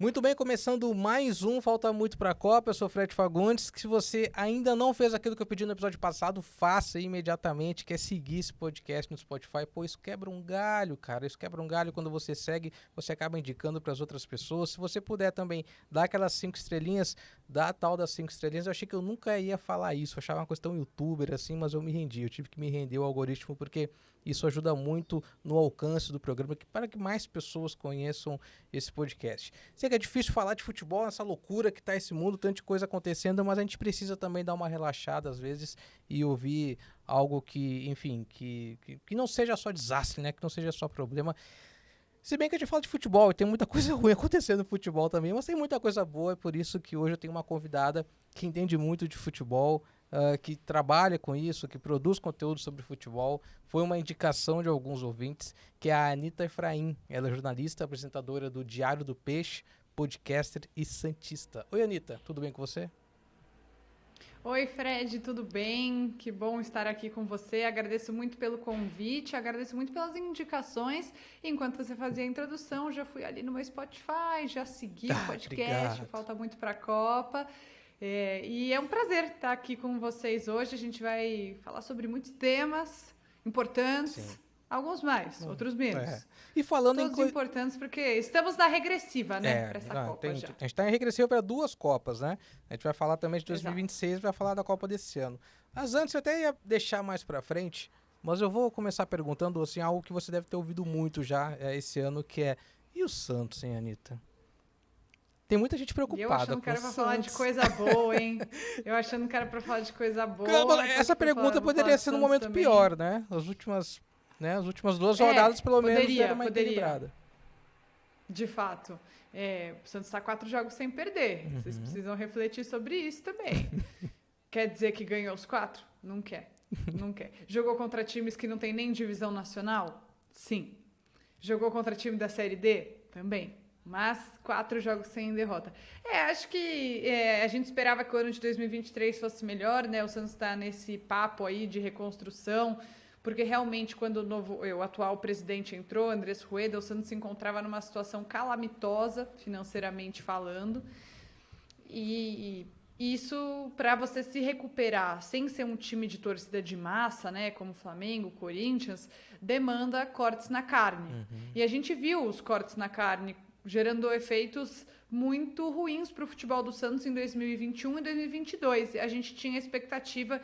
Muito bem, começando mais um Falta Muito Pra Copa, eu sou o Fred Fagundes, que se você ainda não fez aquilo que eu pedi no episódio passado, faça imediatamente, que é seguir esse podcast no Spotify, pô, isso quebra um galho, cara, isso quebra um galho quando você segue, você acaba indicando para as outras pessoas, se você puder também dar aquelas 5 estrelinhas, dá a tal das 5 estrelinhas, eu achei que eu nunca ia falar isso, eu achava uma questão youtuber assim, mas eu me rendi, eu tive que me render ao algoritmo, porque isso ajuda muito no alcance do programa, para que mais pessoas conheçam esse podcast. Sei que é difícil falar de futebol, essa loucura que tá esse mundo, tanta coisa acontecendo, mas a gente precisa também dar uma relaxada às vezes e ouvir algo que, enfim, que não seja só desastre, né? Que não seja só problema. Se bem que a gente fala de futebol e tem muita coisa ruim acontecendo no futebol também, mas tem muita coisa boa, é por isso que hoje eu tenho uma convidada que entende muito de futebol, que trabalha com isso, que produz conteúdo sobre futebol. Foi uma indicação de alguns ouvintes, que é a Anita Efraim. Ela é jornalista, apresentadora do Diário do Peixe, podcaster e santista. Oi, Anita, tudo bem com você? Oi, Fred, tudo bem? Que bom estar aqui com você. Agradeço muito pelo convite, agradeço muito pelas indicações. Enquanto você fazia a introdução, já fui ali no meu Spotify, já segui o podcast, Obrigado. Falta Muito para a Copa. E é um prazer estar aqui com vocês hoje. A gente vai falar sobre muitos temas importantes. Sim. Alguns mais, outros menos. É. E falando Todos em importantes porque estamos na regressiva, né? Para essa Copa já. A gente está em regressivo para 2 Copas, né? A gente vai falar também de Exato. 2026, vai falar da Copa desse ano. Mas antes eu até ia deixar mais para frente, mas eu vou começar perguntando assim, algo que você deve ter ouvido muito já esse ano, que é: e o Santos, hein, Anitta? Tem muita gente preocupada. E eu achando que era pra falar de coisa boa, hein? Eu achando que era pra falar de coisa boa. Essa pergunta poderia ser num momento também. pior, né? As últimas 2 rodadas, pelo menos, deram uma equilibrada. De fato. O Santos está 4 jogos sem perder. Vocês precisam refletir sobre isso também. Quer dizer que ganhou os 4? Não quer. Não quer. Jogou contra times que não tem nem divisão nacional? Sim. Jogou contra time da Série D? Também. Mas 4 jogos sem derrota. Acho que a gente esperava que o ano de 2023 fosse melhor, né? O Santos está nesse papo aí de reconstrução, porque realmente quando o atual presidente entrou, Andrés Rueda, o Santos se encontrava numa situação calamitosa, financeiramente falando. E isso, para você se recuperar sem ser um time de torcida de massa, né, como Flamengo, Corinthians, demanda cortes na carne. E a gente viu os cortes na carne gerando efeitos muito ruins para o futebol do Santos em 2021 e 2022. A gente tinha a expectativa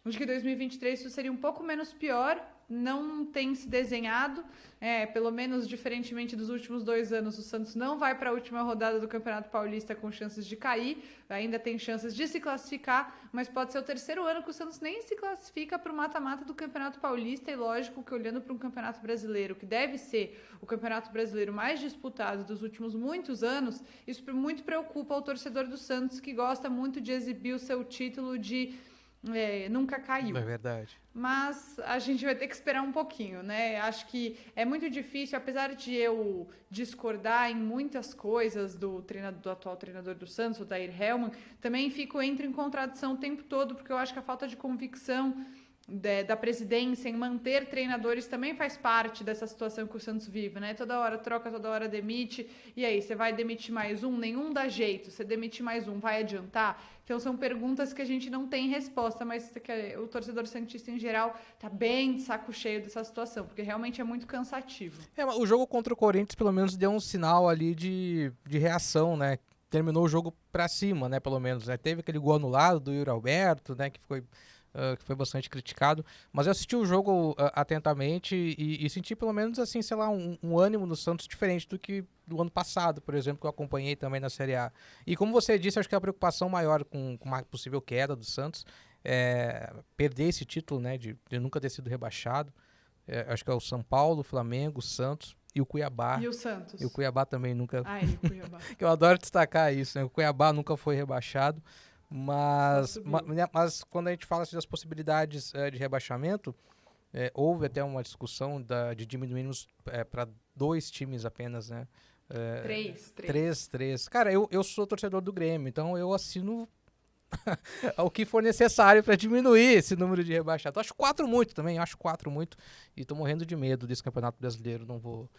de que 2023 isso seria um pouco menos pior, não tem se desenhado, pelo menos diferentemente dos últimos 2 anos, o Santos não vai para a última rodada do Campeonato Paulista com chances de cair, ainda tem chances de se classificar, mas pode ser o 3º ano que o Santos nem se classifica para o mata-mata do Campeonato Paulista, e lógico que olhando para um Campeonato Brasileiro, que deve ser o Campeonato Brasileiro mais disputado dos últimos muitos anos, isso muito preocupa o torcedor do Santos, que gosta muito de exibir o seu título de nunca caiu. É verdade. Mas a gente vai ter que esperar um pouquinho, né? Acho que é muito difícil, apesar de eu discordar em muitas coisas do atual treinador do Santos, o Dair Helman, também entro em contradição o tempo todo, porque eu acho que a falta de convicção da presidência em manter treinadores também faz parte dessa situação que o Santos vive, né? Toda hora troca, toda hora demite, e aí, você vai demitir mais um? Nenhum dá jeito. Você demitir mais um, vai adiantar? Então são perguntas que a gente não tem resposta, mas que o torcedor santista em geral tá bem de saco cheio dessa situação, porque realmente é muito cansativo. O jogo contra o Corinthians pelo menos deu um sinal ali de reação, né? Terminou o jogo pra cima, né? Pelo menos, né? Teve aquele gol anulado do Yuri Alberto, né? Que foi bastante criticado, mas eu assisti o jogo atentamente e senti pelo menos assim, sei lá, um ânimo no Santos diferente do que do ano passado, por exemplo, que eu acompanhei também na Série A. E como você disse, acho que a preocupação maior com uma possível queda do Santos é perder esse título, né, de nunca ter sido rebaixado. Acho que é o São Paulo, o Flamengo, o Santos e o Cuiabá. E o Santos. E o Cuiabá também nunca... E o Cuiabá. que eu adoro destacar isso, né? O Cuiabá nunca foi rebaixado. Mas quando a gente fala assim, das possibilidades de rebaixamento, houve até uma discussão de diminuirmos para 2 times apenas, né? 3. Cara, eu sou torcedor do Grêmio, então eu assino o que for necessário para diminuir esse número de rebaixados. Eu acho 4 muito também, eu acho 4 muito. E tô morrendo de medo desse Campeonato Brasileiro, não vou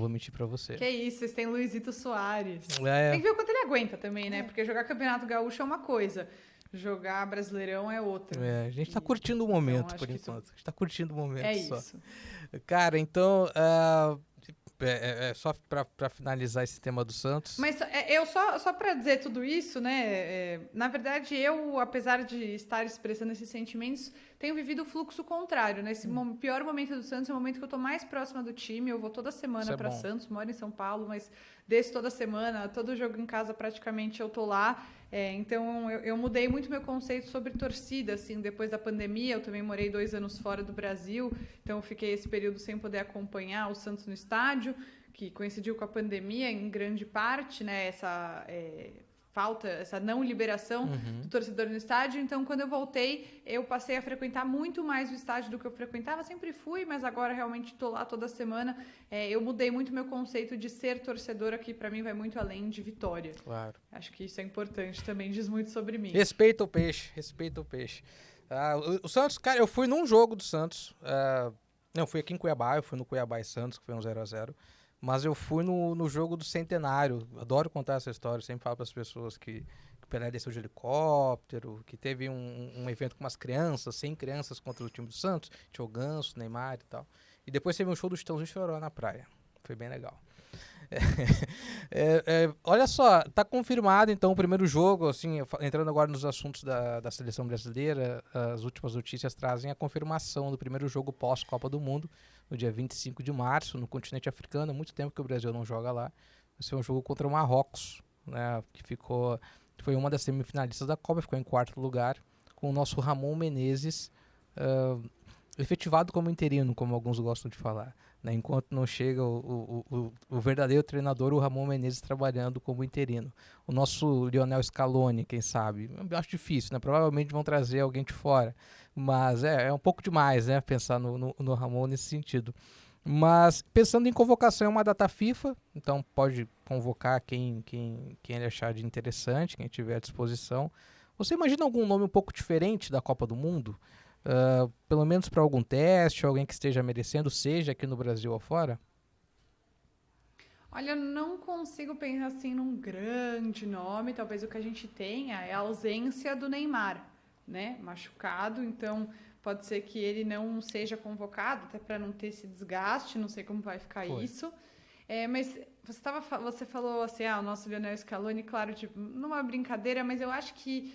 mentir para você. Que isso, vocês têm Luizito Soares. É. Tem que ver o quanto ele aguenta também, né? Porque jogar Campeonato Gaúcho é uma coisa, jogar Brasileirão é outra. A gente tá curtindo o momento, então, por enquanto. A gente tá curtindo o momento só. Isso. Cara, então... só para finalizar esse tema do Santos. Mas eu só para dizer tudo isso, né? Na verdade, eu, apesar de estar expressando esses sentimentos, tenho vivido o fluxo contrário. Nesse pior momento do Santos é o momento que eu tô mais próxima do time. Eu vou toda semana para Santos, moro em São Paulo, mas desço toda semana, todo jogo em casa praticamente eu tô lá. Então eu mudei muito meu conceito sobre torcida, assim, depois da pandemia. Eu também morei 2 anos fora do Brasil, então eu fiquei esse período sem poder acompanhar o Santos no estádio, que coincidiu com a pandemia em grande parte, né, essa não liberação do torcedor no estádio. Então, quando eu voltei, eu passei a frequentar muito mais o estádio do que eu frequentava. Sempre fui, mas agora realmente estou lá toda semana. Eu mudei muito meu conceito de ser torcedora, que para mim vai muito além de vitória. Claro. Acho que isso é importante também, diz muito sobre mim. Respeita o peixe. O Santos, cara, eu fui num jogo do Santos. Não, fui aqui em Cuiabá, eu fui no Cuiabá e Santos, que foi um 0-0. Mas eu fui no jogo do Centenário. Adoro contar essa história. Eu sempre falo para as pessoas que o Pelé desceu de helicóptero, que teve um evento com umas crianças, 100 crianças contra o time do Santos. Tinha o Ganso, Neymar e tal. E depois teve um show do Chitãozinho Chororó na praia. Foi bem legal. Olha só, tá confirmado então o primeiro jogo, assim, entrando agora nos assuntos da seleção brasileira. As últimas notícias trazem a confirmação do primeiro jogo pós-Copa do Mundo, no dia 25 de março, no continente africano. Há muito tempo que o Brasil não joga lá. Vai ser um jogo contra o Marrocos, né, foi uma das semifinalistas da Copa, ficou em 4º lugar, com o nosso Ramon Menezes efetivado como interino, como alguns gostam de falar, né? Enquanto não chega o verdadeiro treinador, o Ramon Menezes, trabalhando como interino. O nosso Lionel Scaloni, quem sabe? Eu acho difícil, né? Provavelmente vão trazer alguém de fora, mas é um pouco demais, né? Pensar no Ramon nesse sentido. Mas pensando em convocação, é uma data FIFA, então pode convocar quem ele achar de interessante, quem tiver à disposição. Você imagina algum nome um pouco diferente da Copa do Mundo? Pelo menos para algum teste, alguém que esteja merecendo, seja aqui no Brasil ou fora? Olha, eu não consigo pensar assim num grande nome. Talvez o que a gente tenha é a ausência do Neymar, né? Machucado, então pode ser que ele não seja convocado, até para não ter esse desgaste, não sei como vai ficar isso. Mas você falou assim, o nosso Lionel Scaloni, claro, tipo, numa brincadeira, mas eu acho que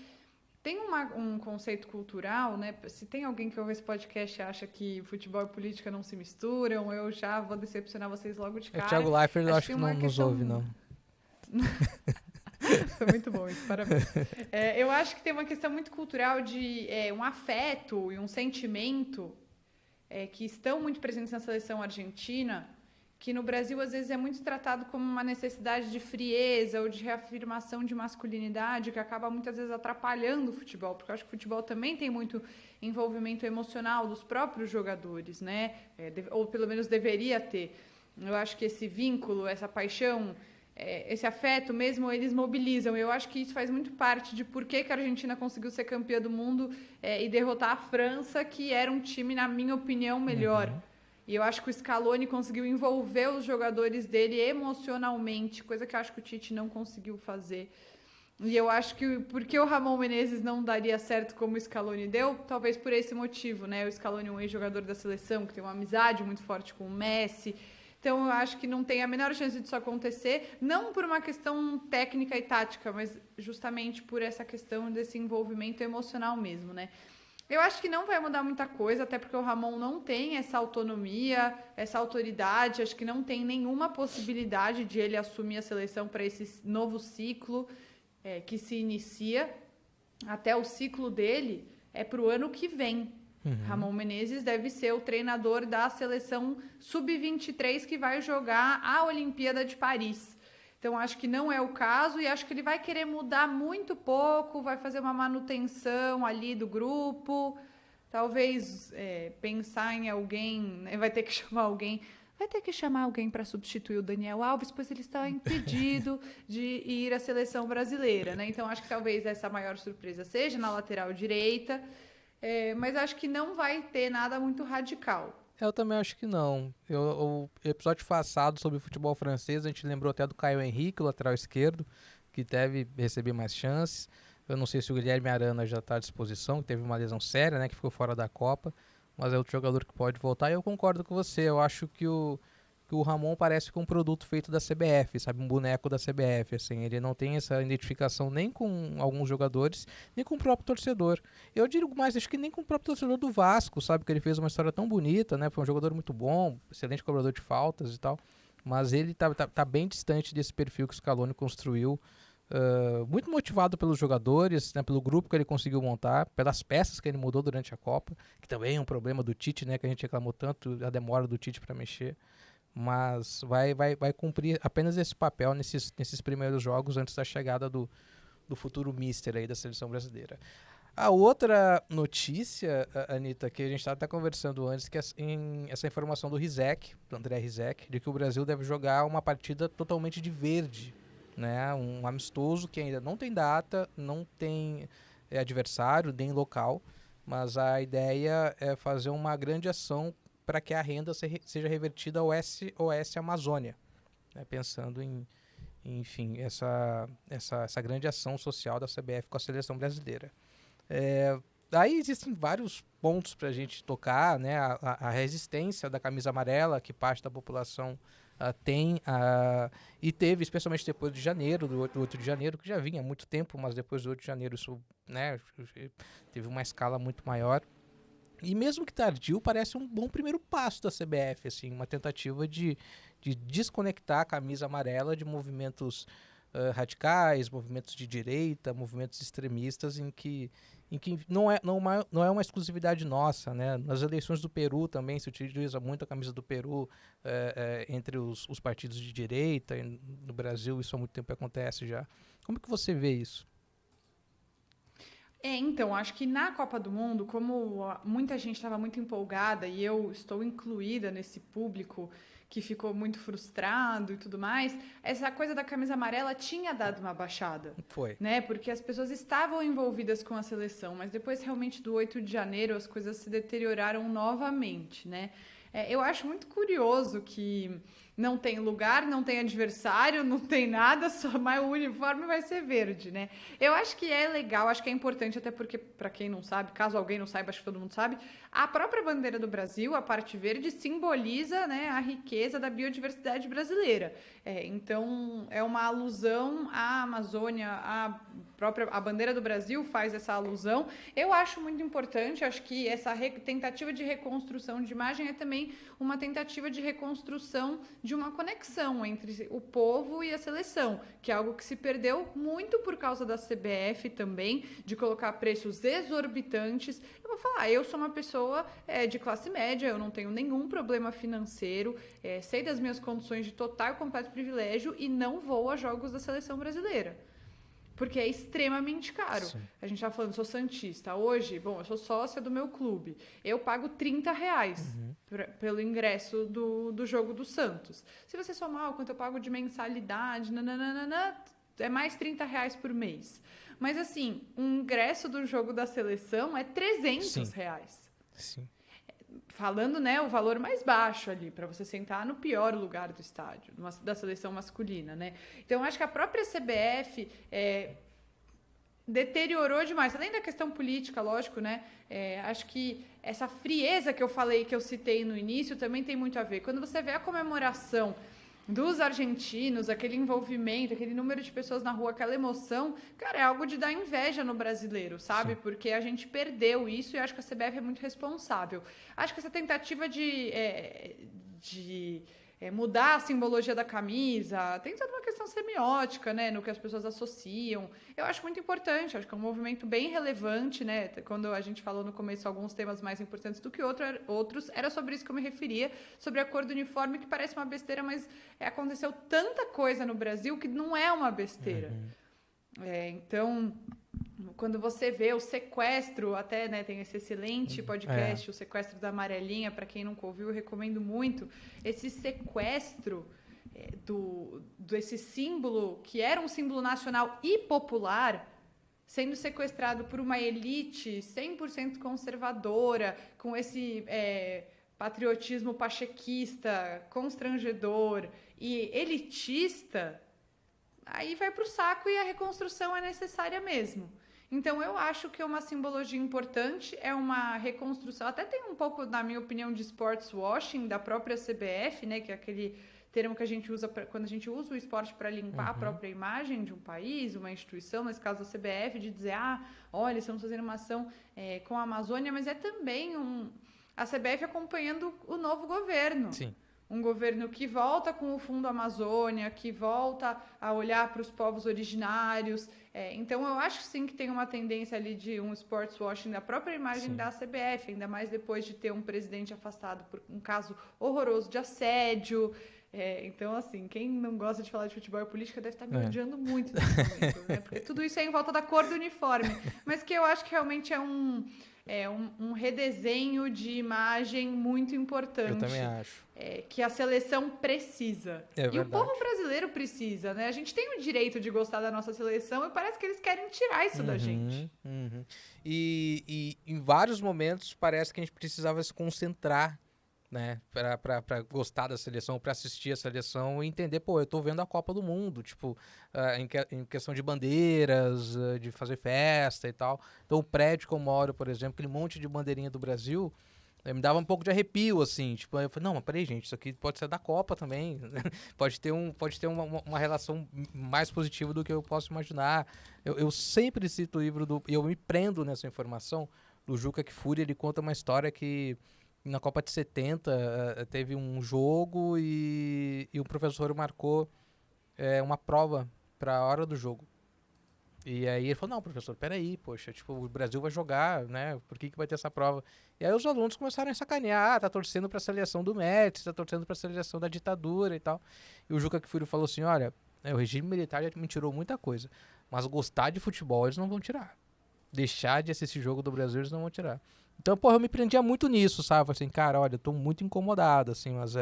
tem um conceito cultural, né? Se tem alguém que ouve esse podcast e acha que futebol e política não se misturam, eu já vou decepcionar vocês logo de cara. O Thiago Leifert eu acho que não nos ouve, não. Foi muito bom isso, parabéns. Eu acho que tem uma questão muito cultural de um afeto e um sentimento que estão muito presentes na seleção argentina, que no Brasil às vezes é muito tratado como uma necessidade de frieza ou de reafirmação de masculinidade, que acaba muitas vezes atrapalhando o futebol, porque eu acho que o futebol também tem muito envolvimento emocional dos próprios jogadores, né? Ou pelo menos deveria ter. Eu acho que esse vínculo, essa paixão, esse afeto mesmo, eles mobilizam. Eu acho que isso faz muito parte de por que a Argentina conseguiu ser campeã do mundo e derrotar a França, que era um time, na minha opinião, melhor. E eu acho que o Scaloni conseguiu envolver os jogadores dele emocionalmente, coisa que eu acho que o Tite não conseguiu fazer. E eu acho que porque o Ramon Menezes não daria certo como o Scaloni deu, talvez por esse motivo, né? O Scaloni é um ex-jogador da seleção, que tem uma amizade muito forte com o Messi. Então eu acho que não tem a menor chance disso acontecer, não por uma questão técnica e tática, mas justamente por essa questão desse envolvimento emocional mesmo, né? Eu acho que não vai mudar muita coisa, até porque o Ramon não tem essa autonomia, essa autoridade, acho que não tem nenhuma possibilidade de ele assumir a seleção para esse novo ciclo que se inicia. Até o ciclo dele é para o ano que vem. Ramon Menezes deve ser o treinador da seleção sub-23 que vai jogar a Olimpíada de Paris. Então, acho que não é o caso e acho que ele vai querer mudar muito pouco, vai fazer uma manutenção ali do grupo, talvez pensar em alguém, né, vai ter que chamar alguém, vai ter que chamar alguém para substituir o Daniel Alves, pois ele está impedido de ir à seleção brasileira, né? Então, acho que talvez essa maior surpresa seja na lateral direita, mas acho que não vai ter nada muito radical. Eu também acho que não. O episódio passado sobre o futebol francês, a gente lembrou até do Caio Henrique, o lateral esquerdo, que deve receber mais chances. Eu não sei se o Guilherme Arana já está à disposição, que teve uma lesão séria, né, que ficou fora da Copa, mas é outro jogador que pode voltar. E eu concordo com você, eu acho que o Ramon parece com um produto feito da CBF, sabe, um boneco da CBF, assim, ele não tem essa identificação nem com alguns jogadores, nem com o próprio torcedor. Eu digo mais, acho que nem com o próprio torcedor do Vasco, sabe, que ele fez uma história tão bonita, né, foi um jogador muito bom, excelente cobrador de faltas e tal, mas ele tá bem distante desse perfil que o Scaloni construiu. Muito motivado pelos jogadores, né, pelo grupo que ele conseguiu montar, pelas peças que ele mudou durante a Copa, que também é um problema do Tite, né, que a gente reclamou tanto, a demora do Tite para mexer, mas vai cumprir apenas esse papel nesses primeiros jogos antes da chegada do futuro mister aí da seleção brasileira. A outra notícia, Anitta, que a gente estava até conversando antes, que é essa informação do Rizek, do André Rizek, de que o Brasil deve jogar uma partida totalmente de verde, né, um amistoso que ainda não tem data, não tem adversário, nem local, mas a ideia é fazer uma grande ação para que a renda seja revertida ao SOS Amazônia, né, pensando enfim, essa grande ação social da CBF com a seleção brasileira. Aí existem vários pontos para a gente tocar, né, a resistência da camisa amarela, que parte da população tem, e teve, especialmente depois de janeiro, do 8 de janeiro, que já vinha há muito tempo, mas depois do 8 de janeiro isso, né, teve uma escala muito maior. E mesmo que tardio, parece um bom primeiro passo da CBF, assim, uma tentativa de desconectar a camisa amarela de movimentos radicais, movimentos de direita, movimentos extremistas, em que não é uma exclusividade nossa, né? Nas eleições do Peru também se utiliza muito a camisa do Peru entre os partidos de direita, e no Brasil isso há muito tempo acontece já. Como que você vê isso? Então, acho que na Copa do Mundo, como muita gente estava muito empolgada, e eu estou incluída nesse público que ficou muito frustrado e tudo mais, essa coisa da camisa amarela tinha dado uma baixada. Foi. Né? Porque as pessoas estavam envolvidas com a seleção, mas depois realmente do 8 de janeiro as coisas se deterioraram novamente, né? Eu acho muito curioso que não tem lugar, não tem adversário, não tem nada, mas o uniforme vai ser verde, né? Eu acho que é legal, acho que é importante, até porque, para quem não sabe, caso alguém não saiba, acho que todo mundo sabe, a própria bandeira do Brasil, a parte verde, simboliza, né, a riqueza da biodiversidade brasileira. Então, é uma alusão à Amazônia, a bandeira do Brasil faz essa alusão. Eu acho muito importante, acho que essa tentativa de reconstrução de imagem é também uma tentativa de reconstrução de uma conexão entre o povo e a seleção, que é algo que se perdeu muito por causa da CBF também, de colocar preços exorbitantes. Eu vou falar, eu sou uma pessoa de classe média, eu não tenho nenhum problema financeiro, sei das minhas condições de total e completo privilégio e não vou a jogos da seleção brasileira. Porque é extremamente caro. Sim. A gente tá falando, sou santista. Hoje, bom, eu sou sócia do meu clube. Eu pago R$30 pelo ingresso do jogo do Santos. Se você somar o quanto eu pago de mensalidade, é mais R$30 por mês. Mas assim, um ingresso do jogo da seleção é R$300. Sim. Falando, né, o valor mais baixo ali, para você sentar no pior lugar do estádio, da seleção masculina, né? Então, acho que a própria CBF deteriorou demais. Além da questão política, lógico, né? Acho que essa frieza que eu falei, que eu citei no início, também tem muito a ver. Quando você vê a comemoração dos argentinos, aquele envolvimento, aquele número de pessoas na rua, aquela emoção, cara, é algo de dar inveja no brasileiro, sabe? Sim. Porque a gente perdeu isso e acho que a CBF é muito responsável. Acho que essa tentativa de mudar a simbologia da camisa, tem toda uma questão semiótica, né, no que as pessoas associam. Eu acho muito importante, acho que é um movimento bem relevante, né, quando a gente falou no começo alguns temas mais importantes do que outros, era sobre isso que eu me referia, sobre a cor do uniforme, que parece uma besteira, mas aconteceu tanta coisa no Brasil que não é uma besteira. Então, quando você vê o sequestro, até, né, tem esse excelente podcast, o Sequestro da Amarelinha, para quem nunca ouviu, eu recomendo muito. Esse sequestro desse símbolo, que era um símbolo nacional e popular, sendo sequestrado por uma elite 100% conservadora, com esse patriotismo pachequista, constrangedor e elitista, aí vai para o saco e a reconstrução é necessária mesmo. Então, eu acho que é uma simbologia importante, é uma reconstrução, até tem um pouco, na minha opinião, de sports washing da própria CBF, né, que é aquele termo que a gente usa quando a gente usa o esporte para limpar a própria imagem de um país, uma instituição, nesse caso a CBF, de dizer, olha, estamos fazendo uma ação com a Amazônia, mas é também a CBF acompanhando o novo governo. Sim. Um governo que volta com o Fundo Amazônia, que volta a olhar para os povos originários. Então, eu acho sim que tem uma tendência ali de um sports washing da própria imagem da CBF, ainda mais depois de ter um presidente afastado por um caso horroroso de assédio. Então, assim, quem não gosta de falar de futebol e política deve estar me odiando muito nesse momento, né? Porque tudo isso é em volta da cor do uniforme. Mas que eu acho que realmente é um redesenho de imagem muito importante. Eu também acho. Que a seleção precisa. E o povo brasileiro precisa, né? A gente tem o direito de gostar da nossa seleção e parece que eles querem tirar isso da gente. E em vários momentos parece que a gente precisava se concentrar, né, para gostar da seleção, para assistir a seleção e entender, eu tô vendo a Copa do Mundo, tipo, em questão de bandeiras, de fazer festa e tal. Então o prédio que eu moro, por exemplo, aquele monte de bandeirinha do Brasil, me dava um pouco de arrepio, assim, tipo, eu falei, não, mas peraí, gente, isso aqui pode ser da Copa também, pode ter uma relação mais positiva do que eu posso imaginar. Eu sempre cito o livro e eu me prendo nessa informação, do Juca Kfouri. Ele conta uma história que na Copa de 70 teve um jogo e o professor marcou uma prova para a hora do jogo. E aí ele falou, não, professor, peraí, poxa, tipo, o Brasil vai jogar, né, por que vai ter essa prova? E aí os alunos começaram a sacanear, tá torcendo pra seleção do Médici, tá torcendo pra seleção da ditadura e tal. E o Juca Kfouri falou assim, olha, o regime militar já me tirou muita coisa, mas gostar de futebol eles não vão tirar. Deixar de assistir jogo do Brasil eles não vão tirar. Então, eu me prendia muito nisso, sabe? Assim, cara, olha, eu tô muito incomodado, assim, mas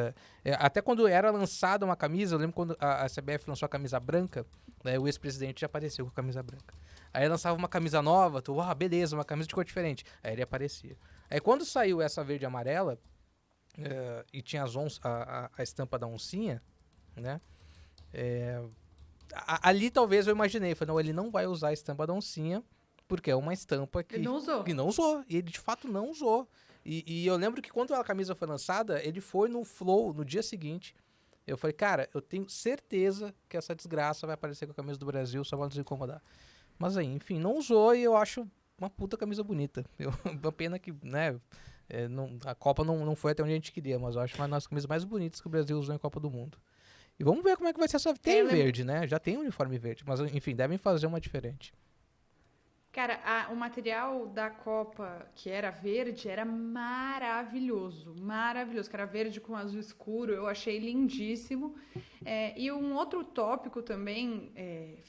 até quando era lançada uma camisa, eu lembro quando a CBF lançou a camisa branca, né, o ex-presidente já apareceu com a camisa branca. Aí lançava uma camisa nova, beleza, uma camisa de cor diferente. Aí ele aparecia. Aí quando saiu essa verde e amarela, e tinha a estampa da oncinha, né? Ali talvez eu imaginei, falei, não, ele não vai usar a estampa da oncinha, porque é uma estampa que... Ele não usou. Que não usou. E ele, de fato, não usou. E eu lembro que quando a camisa foi lançada, ele foi no Flow no dia seguinte. Eu falei, cara, eu tenho certeza que essa desgraça vai aparecer com a camisa do Brasil, só vai nos incomodar. Mas aí, enfim, não usou e eu acho uma puta camisa bonita. Uma pena que, né, a Copa não foi até onde a gente queria, mas eu acho uma das camisas mais bonitas que o Brasil usou em Copa do Mundo. E vamos ver como é que vai ser essa... Tem verde, né? Já tem uniforme verde, mas enfim, devem fazer uma diferente. Cara, o material da Copa, que era verde, era maravilhoso. Maravilhoso, que era verde com azul escuro. Eu achei lindíssimo. E um outro tópico também,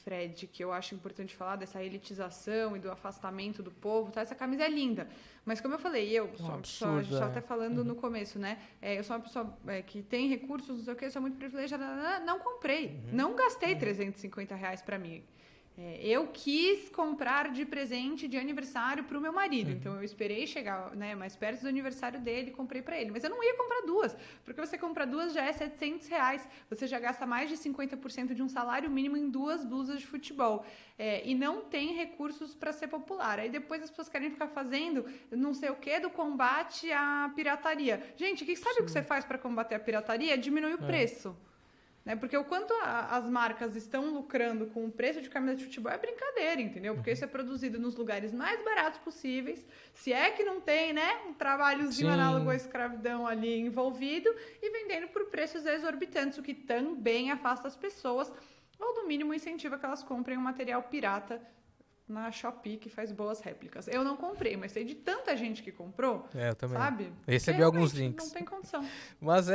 Fred, que eu acho importante falar, dessa elitização e do afastamento do povo, tá? Essa camisa é linda. Mas como eu falei, a gente estava até falando no começo, né? Eu sou uma pessoa que tem recursos, não sei o quê, sou muito privilegiada. Não comprei. Não gastei R$350 para mim. Eu quis comprar de presente de aniversário para o meu marido. Então, eu esperei chegar, né, mais perto do aniversário dele e comprei para ele. Mas eu não ia comprar duas, porque você compra duas já é R$700. Você já gasta mais de 50% de um salário mínimo em duas blusas de futebol. E não tem recursos para ser popular. Aí depois as pessoas querem ficar fazendo não sei o que do combate à pirataria. Gente, sabe o que você faz para combater a pirataria? Diminui o preço. Né? Porque o quanto as marcas estão lucrando com o preço de camisa de futebol é brincadeira, entendeu? Porque isso é produzido nos lugares mais baratos possíveis, se é que não tem, né, um trabalhozinho análogo à escravidão ali envolvido, e vendendo por preços exorbitantes, o que também afasta as pessoas, ou no mínimo incentiva que elas comprem um material pirata na Shopee, que faz boas réplicas. Eu não comprei, mas sei de tanta gente que comprou, Eu também. sabe? Recebi alguns links. Não tem condição. Mas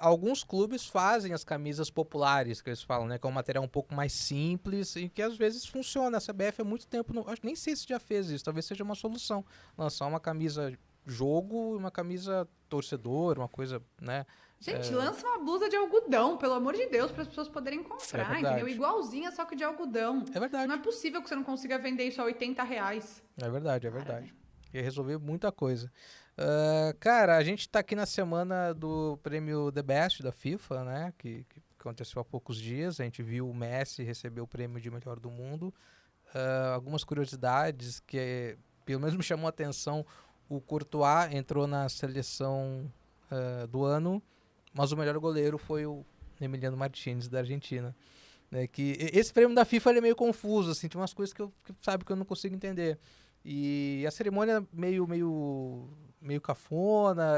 alguns clubes fazem as camisas populares, que eles falam, né? Que é um material um pouco mais simples e que às vezes funciona. A CBF há muito tempo, nem sei se já fez isso, talvez seja uma solução. Lançar uma camisa jogo e uma camisa torcedor, uma coisa, né? Gente, lança uma blusa de algodão, pelo amor de Deus, para as pessoas poderem comprar, entendeu? Igualzinha, só que de algodão. É verdade. Não é possível que você não consiga vender isso a R$80. É verdade, é verdade. Ia resolver muita coisa. Cara, a gente tá aqui na semana do prêmio The Best da FIFA, né? Que aconteceu há poucos dias. A gente viu o Messi receber o prêmio de melhor do mundo. Algumas curiosidades que pelo menos me chamou a atenção. O Courtois entrou na seleção do ano, mas o melhor goleiro foi o Emiliano Martínez, da Argentina. Né? Que esse prêmio da FIFA ele é meio confuso, assim, tem umas coisas que eu não consigo entender. E a cerimônia meio cafona.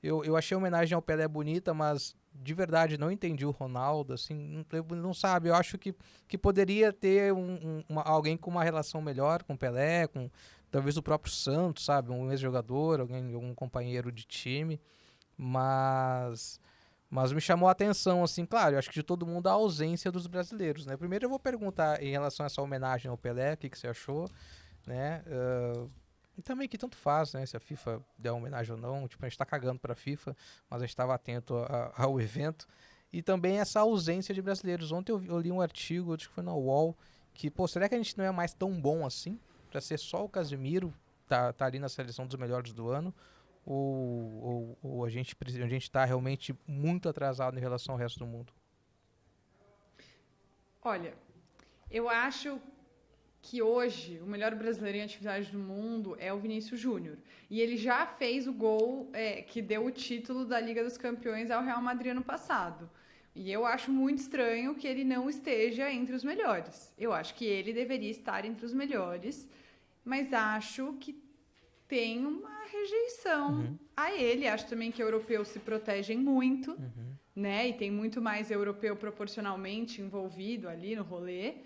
Eu achei a homenagem ao Pelé bonita, mas de verdade não entendi o Ronaldo, assim, não sabe. Eu acho que poderia ter alguém com uma relação melhor com o Pelé, com talvez o próprio Santos, sabe, um ex-jogador, algum companheiro de time, mas me chamou a atenção, assim, claro, eu acho que de todo mundo a ausência dos brasileiros, né? Primeiro eu vou perguntar em relação a essa homenagem ao Pelé, o que você achou, né? E também que tanto faz, né? Se a FIFA der uma homenagem ou não, tipo, a gente tá cagando pra FIFA, mas a gente estava atento ao evento. E também essa ausência de brasileiros. Ontem eu li um artigo, acho que foi na UOL, que, pô, será que a gente não é mais tão bom assim? Pra ser só o Casemiro, tá ali na seleção dos melhores do ano? Ou a gente tá realmente muito atrasado em relação ao resto do mundo? Olha, eu acho que hoje o melhor brasileiro em atividade do mundo é o Vinícius Júnior. E ele já fez o gol que deu o título da Liga dos Campeões ao Real Madrid ano passado. E eu acho muito estranho que ele não esteja entre os melhores. Eu acho que ele deveria estar entre os melhores, mas acho que tem uma rejeição a ele. Acho também que europeus se protegem muito, né? E tem muito mais europeu proporcionalmente envolvido ali no rolê.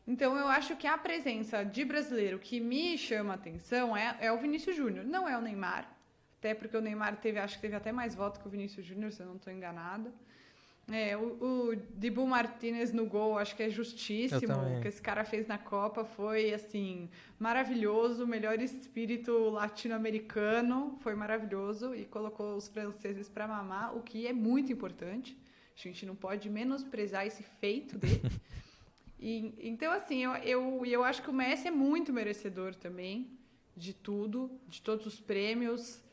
Então, eu acho que a presença de brasileiro que me chama a atenção é o Vinícius Júnior. Não é o Neymar, até porque o Neymar acho que teve até mais votos que o Vinícius Júnior, se eu não estou enganada. O Dibu Martínez no gol, acho que é justíssimo. O que esse cara fez na Copa foi, assim, maravilhoso. O melhor espírito latino-americano, foi maravilhoso. E colocou os franceses para mamar, o que é muito importante. A gente não pode menosprezar esse feito dele. Então, assim, eu acho que o Messi é muito merecedor também de tudo, de todos os prêmios.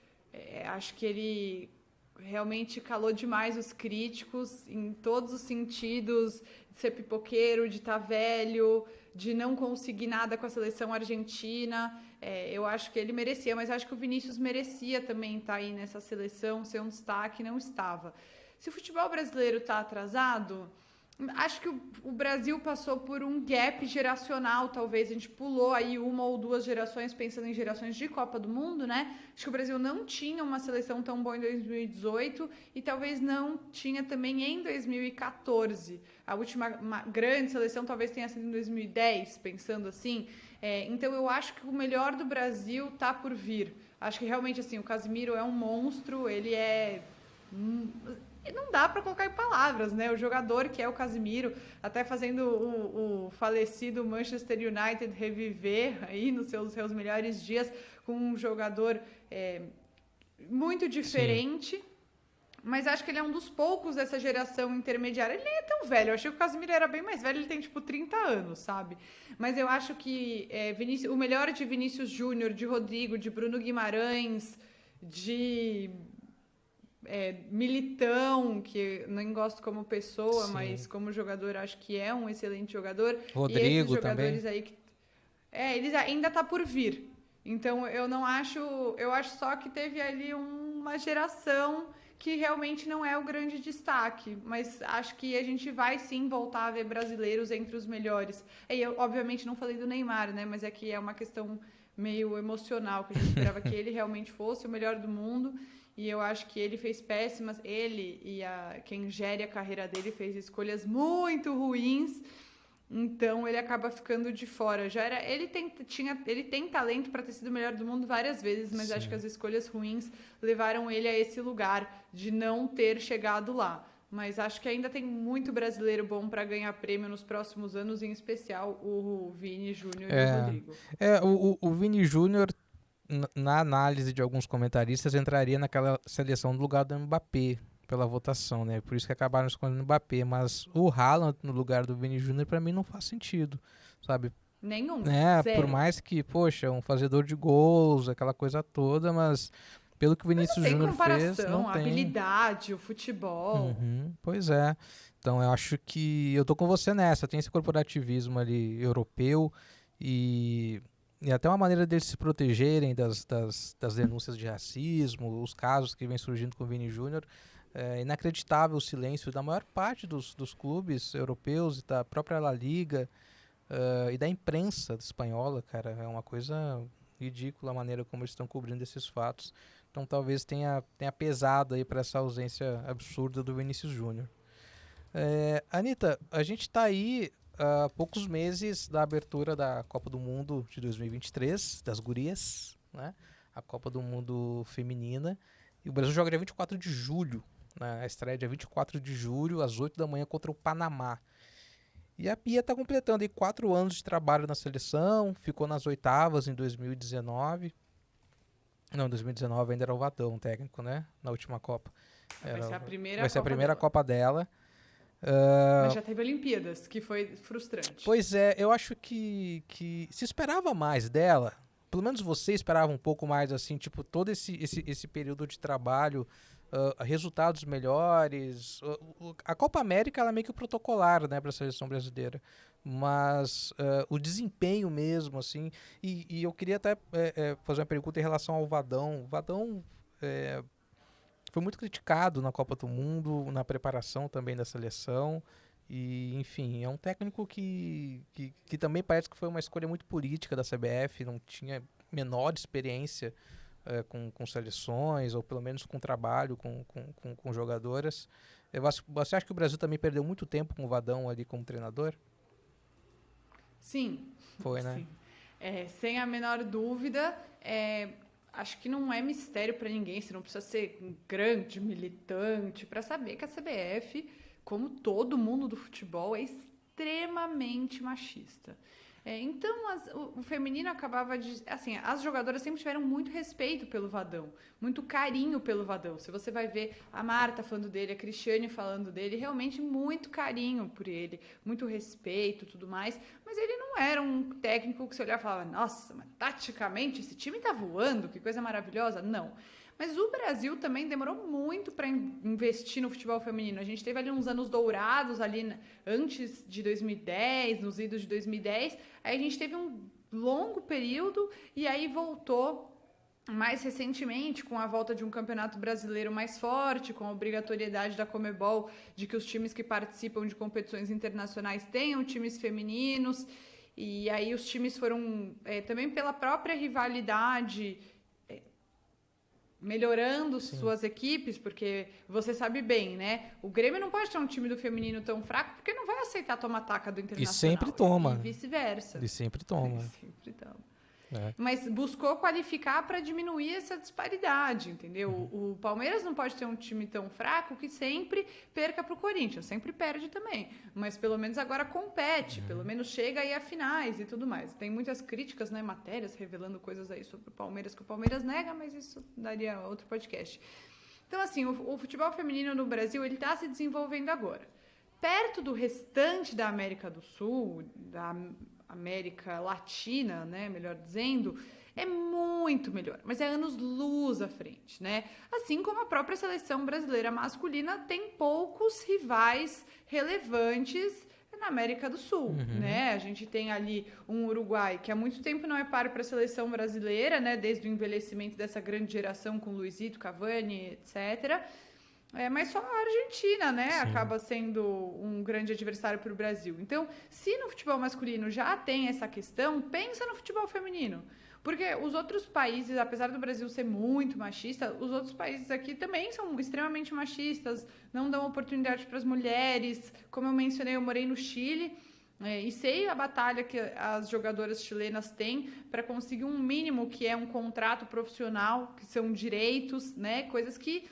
Acho que ele realmente calou demais os críticos em todos os sentidos, de ser pipoqueiro, de estar velho, de não conseguir nada com a seleção argentina. Eu acho que ele merecia, mas acho que o Vinícius merecia também estar aí nessa seleção, ser um destaque, não estava. Se o futebol brasileiro está atrasado, acho que o Brasil passou por um gap geracional, talvez. A gente pulou aí uma ou duas gerações, pensando em gerações de Copa do Mundo, né? Acho que o Brasil não tinha uma seleção tão boa em 2018 e talvez não tinha também em 2014. A última grande seleção talvez tenha sido em 2010, pensando assim. Então eu acho que o melhor do Brasil tá por vir. Acho que realmente, assim, o Casemiro é um monstro, ele é... E não dá para colocar em palavras, né? O jogador que é o Casemiro, até fazendo o falecido Manchester United reviver aí nos seus melhores dias, com um jogador muito diferente. Sim. Mas acho que ele é um dos poucos dessa geração intermediária. Ele nem é tão velho. Eu achei que o Casemiro era bem mais velho. Ele tem, 30 anos, sabe? Mas eu acho que o melhor de Vinícius Júnior, de Rodrigo, de Bruno Guimarães, de... Militão, que nem gosto como pessoa, sim, mas como jogador acho que é um excelente jogador. Rodrigo e esses jogadores também. Aí que eles ainda tá por vir. Então eu não acho, eu acho só que teve ali uma geração que realmente não é o grande destaque, mas acho que a gente vai sim voltar a ver brasileiros entre os melhores. Eu obviamente não falei do Neymar, né, mas é que é uma questão meio emocional, que a gente esperava que ele realmente fosse o melhor do mundo. E eu acho que ele fez péssimas, ele e quem gere a carreira dele fez escolhas muito ruins. Então ele acaba ficando de fora. Ele tem talento para ter sido o melhor do mundo várias vezes, mas acho que as escolhas ruins levaram ele a esse lugar de não ter chegado lá. Mas acho que ainda tem muito brasileiro bom para ganhar prêmio nos próximos anos, em especial o Vini Júnior e o Rodrigo. O Vini Júnior, na análise de alguns comentaristas, entraria naquela seleção no lugar do Mbappé, pela votação, né? Por isso que acabaram escolhendo o Mbappé. Mas o Haaland no lugar do Vini Júnior, para mim, não faz sentido, sabe? Nenhum. Por mais que, poxa, um fazedor de gols, aquela coisa toda, mas pelo que o Vinícius Júnior fez, não a tem. habilidade, o futebol. Pois é. Então eu acho que eu tô com você nessa. Tem esse corporativismo ali europeu e até uma maneira deles se protegerem das denúncias de racismo, os casos que vêm surgindo com o Vini Júnior. É inacreditável o silêncio da maior parte dos clubes europeus e da própria La Liga e da imprensa espanhola, cara. É uma coisa ridícula a maneira como eles estão cobrindo esses fatos. Então talvez tenha pesado aí para essa ausência absurda do Vinícius Júnior. Anitta, a gente está aí há poucos meses da abertura da Copa do Mundo de 2023, das gurias, né? A Copa do Mundo feminina. E o Brasil joga dia 24 de julho, né? A estreia é dia 24 de julho, às 8 da manhã, contra o Panamá. E a Pia está completando aí 4 anos de trabalho na seleção, ficou nas oitavas em 2019. Não, 2019 ainda era o Vadão técnico, né? Na última Copa. Vai ser a primeira Copa dela. Mas já teve Olimpíadas, que foi frustrante. Pois é, eu acho que se esperava mais dela. Pelo menos você esperava um pouco mais, assim, tipo, todo esse período de trabalho, resultados melhores. A Copa América ela é meio que protocolar, né, para a seleção brasileira. Mas o desempenho mesmo, assim, e eu queria até fazer uma pergunta em relação ao Vadão. O Vadão foi muito criticado na Copa do Mundo, na preparação também da seleção, e enfim, é um técnico que também parece que foi uma escolha muito política da CBF, não tinha menor experiência com seleções, ou pelo menos com trabalho com jogadoras. Você acha que o Brasil também perdeu muito tempo com o Vadão ali como treinador? Sim. Foi, né? Sim. Sem a menor dúvida, acho que não é mistério para ninguém, você não precisa ser um grande militante para saber que a CBF, como todo mundo do futebol, é extremamente machista. Então, o feminino acabava de... Assim, as jogadoras sempre tiveram muito respeito pelo Vadão, muito carinho pelo Vadão. Se você vai ver a Marta falando dele, a Cristiane falando dele, realmente muito carinho por ele, muito respeito e tudo mais. Mas ele não era um técnico que você olhava e falava, nossa, mas taticamente esse time tá voando, que coisa maravilhosa. Não. Mas o Brasil também demorou muito para investir no futebol feminino. A gente teve ali uns anos dourados, ali antes de 2010, nos idos de 2010. Aí a gente teve um longo período e aí voltou mais recentemente com a volta de um campeonato brasileiro mais forte, com a obrigatoriedade da Conmebol de que os times que participam de competições internacionais tenham times femininos. E aí os times foram, também pela própria rivalidade... melhorando suas equipes, porque você sabe bem, né? O Grêmio não pode ter um time do feminino tão fraco, porque não vai aceitar tomar taca do Internacional. E sempre toma. E vice-versa. E sempre toma. Sempre toma. Mas buscou qualificar para diminuir essa disparidade, entendeu? O Palmeiras não pode ter um time tão fraco que sempre perca para o Corinthians, sempre perde também, mas pelo menos agora compete, pelo menos chega aí a finais e tudo mais. Tem muitas críticas, né, matérias revelando coisas aí sobre o Palmeiras que o Palmeiras nega, mas isso daria outro podcast. Então, assim, o futebol feminino no Brasil, ele está se desenvolvendo agora. Perto do restante da América do Sul, da América Latina, né, melhor dizendo, é muito melhor, mas é anos-luz à frente, né? Assim como a própria seleção brasileira masculina tem poucos rivais relevantes na América do Sul, né? A gente tem ali um Uruguai que há muito tempo não é páreo para a seleção brasileira, né? Desde o envelhecimento dessa grande geração com Luizito, Cavani, etc., mas só a Argentina, né, acaba sendo um grande adversário para o Brasil. Então, se no futebol masculino já tem essa questão, pensa no futebol feminino. Porque os outros países, apesar do Brasil ser muito machista, os outros países aqui também são extremamente machistas, não dão oportunidade para as mulheres. Como eu mencionei, eu morei no Chile E sei a batalha que as jogadoras chilenas têm para conseguir um mínimo que é um contrato profissional, que são direitos, né? Coisas que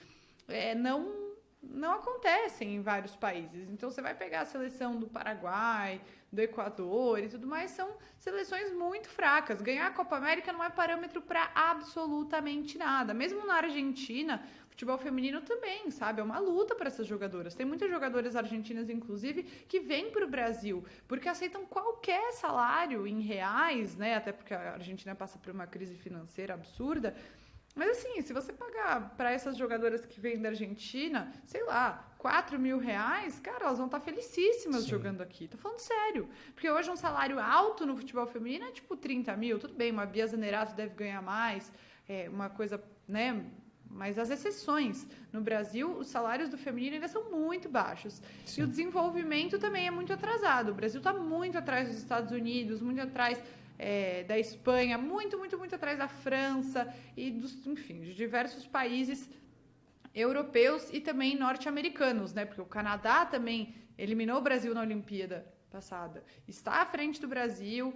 não acontecem em vários países. Então, você vai pegar a seleção do Paraguai, do Equador e tudo mais, são seleções muito fracas. Ganhar a Copa América não é parâmetro para absolutamente nada. Mesmo na Argentina, futebol feminino também, sabe? É uma luta para essas jogadoras. Tem muitas jogadoras argentinas, inclusive, que vêm para o Brasil porque aceitam qualquer salário em reais, né? Até porque a Argentina passa por uma crise financeira absurda. Mas assim, se você pagar para essas jogadoras que vêm da Argentina, sei lá, R$4.000, cara, elas vão estar felicíssimas jogando aqui. Tô falando sério. Porque hoje um salário alto no futebol feminino é tipo 30 mil. Tudo bem, uma Bia Zanerato deve ganhar mais, uma coisa, né? Mas as exceções. No Brasil, os salários do feminino ainda são muito baixos. Sim. E o desenvolvimento também é muito atrasado. O Brasil está muito atrás dos Estados Unidos, muito atrás da Espanha, muito atrás da França e enfim, de diversos países europeus e também norte-americanos, né? Porque o Canadá também eliminou o Brasil na Olimpíada passada. Está à frente do Brasil,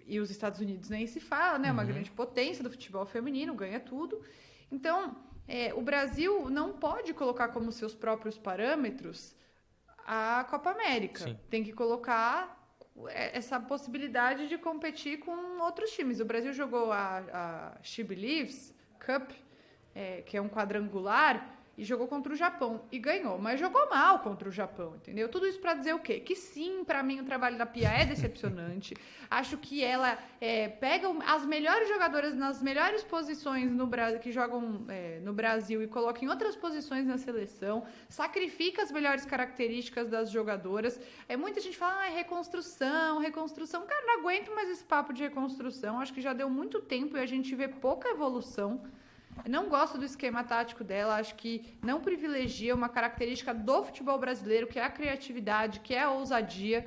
e os Estados Unidos nem se fala, né? Uma grande potência do futebol feminino, ganha tudo. Então, o Brasil não pode colocar como seus próprios parâmetros a Copa América. Sim. Tem que colocar essa possibilidade de competir com outros times. O Brasil jogou a She Believes Cup, que é um quadrangular, e jogou contra o Japão. E ganhou, mas jogou mal contra o Japão, entendeu? Tudo isso para dizer o quê? Que sim, para mim o trabalho da Pia é decepcionante. Acho que ela pega as melhores jogadoras nas melhores posições no Brasil, que jogam no Brasil, e coloca em outras posições na seleção, sacrifica as melhores características das jogadoras. Muita gente fala, reconstrução. Cara, não aguento mais esse papo de reconstrução. Acho que já deu muito tempo e a gente vê pouca evolução. Não gosto do esquema tático dela, acho que não privilegia uma característica do futebol brasileiro, que é a criatividade, que é a ousadia.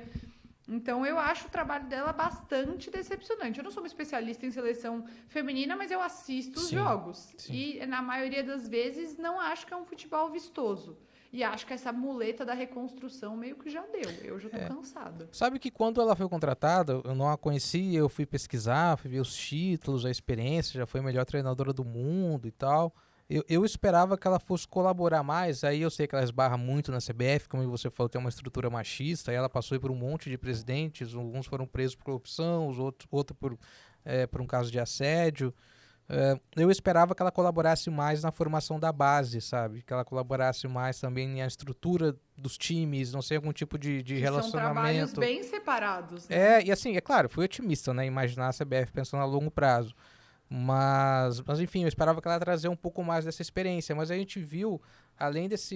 Então, eu acho o trabalho dela bastante decepcionante. Eu não sou uma especialista em seleção feminina, mas eu assisto os jogos. Sim. E, na maioria das vezes, não acho que é um futebol vistoso. E acho que essa muleta da reconstrução meio que já deu. Eu já tô cansada. Sabe que quando ela foi contratada, eu não a conhecia, eu fui pesquisar, fui ver os títulos, a experiência, já foi a melhor treinadora do mundo e tal. Eu esperava que ela fosse colaborar mais, aí eu sei que ela esbarra muito na CBF, como você falou, tem uma estrutura machista, aí ela passou por um monte de presidentes, alguns foram presos por corrupção, os outros por um caso de assédio. Eu esperava que ela colaborasse mais na formação da base, sabe? Que ela colaborasse mais também na estrutura dos times, não sei, algum tipo de relacionamento. São trabalhos bem separados, né? E assim, é claro, fui otimista, né? Imaginar a CBF pensando a longo prazo. Mas enfim, eu esperava que ela trazer um pouco mais dessa experiência. Mas a gente viu, além dessa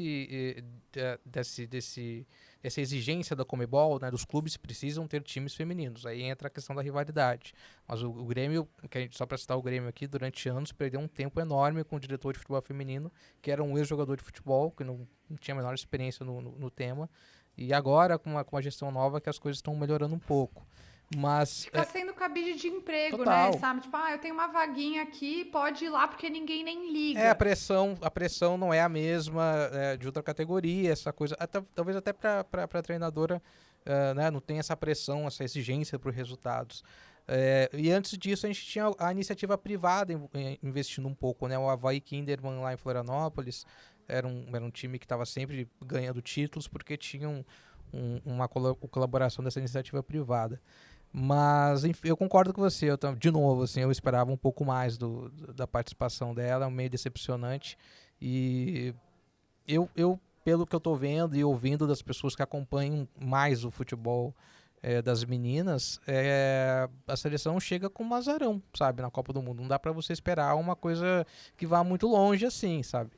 exigência da Conmebol, né, dos clubes precisam ter times femininos. Aí entra a questão da rivalidade. Mas o Grêmio, só para citar o Grêmio aqui, durante anos perdeu um tempo enorme com o diretor de futebol feminino, que era um ex-jogador de futebol, que não tinha a menor experiência no tema. E agora, com uma gestão nova, que as coisas estão melhorando um pouco. Mas fica sendo cabide de emprego, total, né? Sabe? Tipo, eu tenho uma vaguinha aqui, pode ir lá porque ninguém nem liga. A pressão não é a mesma de outra categoria, essa coisa. Talvez até para a treinadora né, não tem essa pressão, essa exigência por resultados. E antes disso a gente tinha a iniciativa privada investindo um pouco, né? O Avaí Kinderman lá em Florianópolis era um time que estava sempre ganhando títulos porque tinha uma colaboração dessa iniciativa privada. Mas, enfim, eu concordo com você. De novo, assim, eu esperava um pouco mais da participação dela, é meio decepcionante. E eu, pelo que eu estou vendo e ouvindo das pessoas que acompanham mais o futebol das meninas, a seleção chega com um azarão, sabe, na Copa do Mundo. Não dá para você esperar uma coisa que vá muito longe assim, sabe?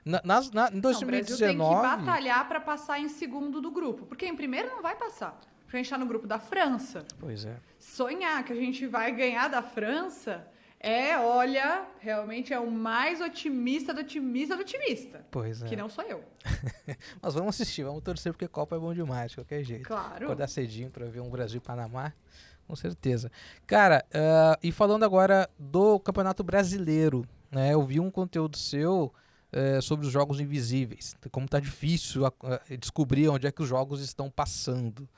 Em 2019... o Brasil tem que batalhar para passar em segundo do grupo, porque em primeiro não vai passar. Porque a gente está no grupo da França. Pois é. Sonhar que a gente vai ganhar da França realmente é o mais otimista do otimista. Pois é. Que não sou eu. Mas vamos assistir, vamos torcer, porque Copa é bom demais, de qualquer jeito. Claro. Acordar cedinho para ver um Brasil e Panamá, com certeza. Cara, e falando agora do Campeonato Brasileiro, né? Eu vi um conteúdo seu sobre os jogos invisíveis, como tá difícil descobrir onde é que os jogos estão passando.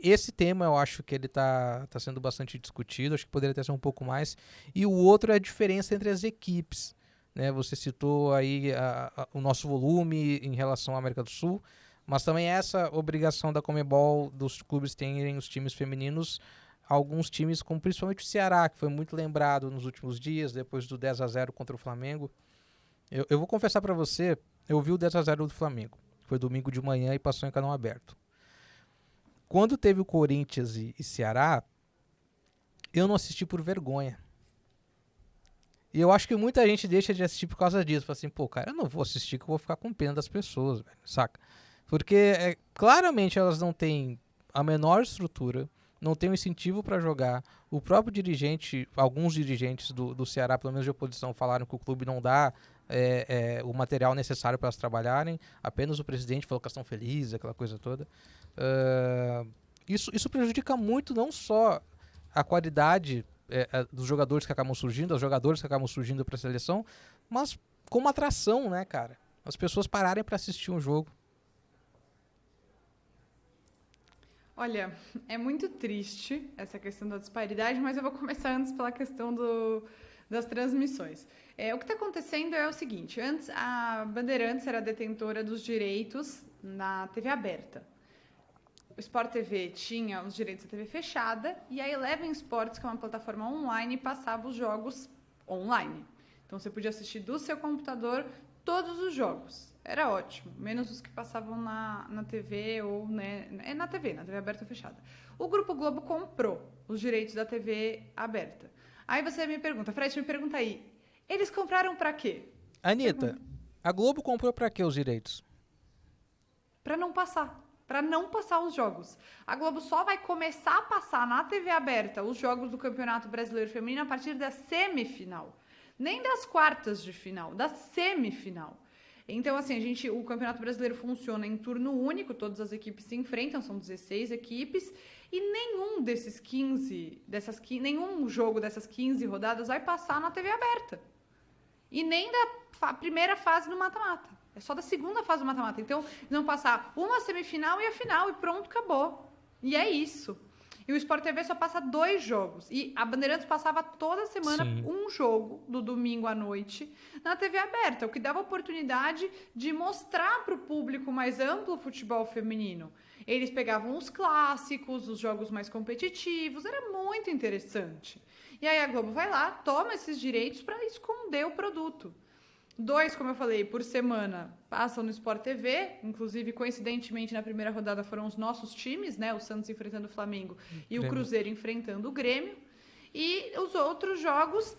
Esse tema eu acho que ele tá sendo bastante discutido, acho que poderia ter sido um pouco mais. E o outro é a diferença entre as equipes, né? Você citou aí o nosso volume em relação à América do Sul, mas também essa obrigação da Conmebol dos clubes terem os times femininos, alguns times, como principalmente o Ceará, que foi muito lembrado nos últimos dias, depois do 10-0 contra o Flamengo. Eu vou confessar para você, eu vi o 10-0 do Flamengo, foi domingo de manhã e passou em canal aberto. Quando teve o Corinthians e Ceará, eu não assisti por vergonha. E eu acho que muita gente deixa de assistir por causa disso. Fala assim, pô, cara, eu não vou assistir que eu vou ficar com pena das pessoas, velho, saca? Porque claramente elas não têm a menor estrutura, não têm um incentivo para jogar. O próprio dirigente, alguns dirigentes do Ceará, pelo menos de oposição, falaram que o clube não dá o material necessário para elas trabalharem. Apenas o presidente falou que elas estão felizes, aquela coisa toda. Isso prejudica muito não só a qualidade dos jogadores que acabam surgindo, os jogadores que acabam surgindo para a seleção, mas como atração, né, cara? As pessoas pararem para assistir um jogo. Olha, é muito triste essa questão da disparidade, mas eu vou começar antes pela questão das transmissões. O que está acontecendo é o seguinte, antes a Bandeirantes era detentora dos direitos na TV aberta. O Sport TV tinha os direitos da TV fechada e a Eleven Sports, que é uma plataforma online, passava os jogos online. Então você podia assistir do seu computador todos os jogos. Era ótimo, menos os que passavam na TV ou na TV aberta ou fechada. O Grupo Globo comprou os direitos da TV aberta. Aí você me pergunta, Fred, me pergunta aí, eles compraram pra quê? Anitta, a Globo comprou pra quê os direitos? Pra não passar os jogos. A Globo só vai começar a passar na TV aberta os jogos do Campeonato Brasileiro Feminino a partir da semifinal. Nem das quartas de final, da semifinal. Então, assim, o Campeonato Brasileiro funciona em turno único, todas as equipes se enfrentam, são 16 equipes, e nenhum jogo dessas 15 rodadas vai passar na TV aberta. E nem da primeira fase do mata-mata. É só da segunda fase do mata-mata. Então, eles vão passar uma semifinal e a final, e pronto, acabou. E é isso. E o Sport TV só passa 2 jogos. E a Bandeirantes passava toda semana um jogo, do domingo à noite, na TV aberta, o que dava oportunidade de mostrar para o público mais amplo o futebol feminino. Eles pegavam os clássicos, os jogos mais competitivos, era muito interessante. E aí a Globo vai lá, toma esses direitos para esconder o produto. 2, como eu falei, por semana passam no Sport TV, inclusive, coincidentemente, na primeira rodada foram os nossos times, né? O Santos enfrentando o Flamengo e o Cruzeiro enfrentando o Grêmio. E os outros jogos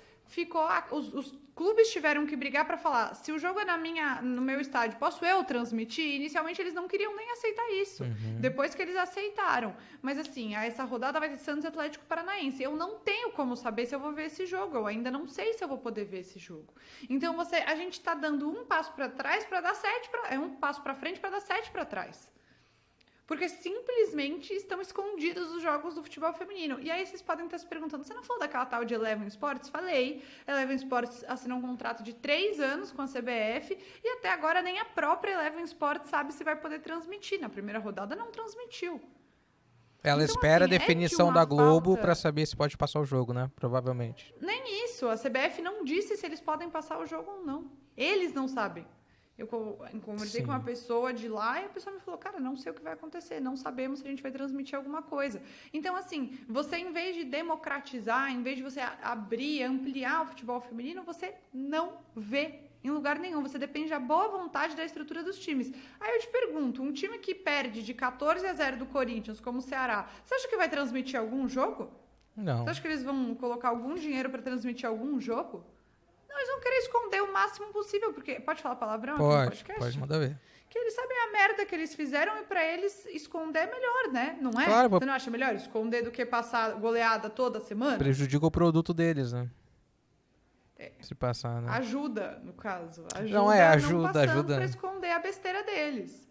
os clubes tiveram que brigar para falar, se o jogo é no meu estádio, posso eu transmitir? Inicialmente eles não queriam nem aceitar isso, depois que eles aceitaram. Mas assim, essa rodada vai ter Santos e Atlético Paranaense. Eu não tenho como saber se eu vou ver esse jogo, eu ainda não sei se eu vou poder ver esse jogo. Então a gente está dando um passo para trás para dar 7, um passo para frente para dar 7 para trás. Porque simplesmente estão escondidos os jogos do futebol feminino. E aí vocês podem estar se perguntando, você não falou daquela tal de Eleven Sports? Falei. Eleven Sports assinou um contrato de 3 anos com a CBF e até agora nem a própria Eleven Sports sabe se vai poder transmitir. Na primeira rodada não transmitiu. Ela então, espera assim, a definição da Globo para saber se pode passar o jogo, né? Provavelmente. Nem isso. A CBF não disse se eles podem passar o jogo ou não. Eles não sabem. Eu conversei com uma pessoa de lá e a pessoa me falou, cara, não sei o que vai acontecer, não sabemos se a gente vai transmitir alguma coisa. Então, assim, você em vez de democratizar, em vez de você abrir, ampliar o futebol feminino, você não vê em lugar nenhum. Você depende da boa vontade da estrutura dos times. Aí eu te pergunto, um time que perde de 14-0 do Corinthians, como o Ceará, você acha que vai transmitir algum jogo? Não. Você acha que eles vão colocar algum dinheiro para transmitir algum jogo? Não, eles vão querer esconder o máximo possível, porque... Pode falar palavrão aqui no podcast? Pode mandar ver. Que eles sabem a merda que eles fizeram e pra eles esconder é melhor, né? Não é? Claro, você não acha melhor esconder do que passar goleada toda semana? Prejudica o produto deles, né? Se passar, né? Ajuda, no caso. Ajuda não passando pra esconder a besteira deles.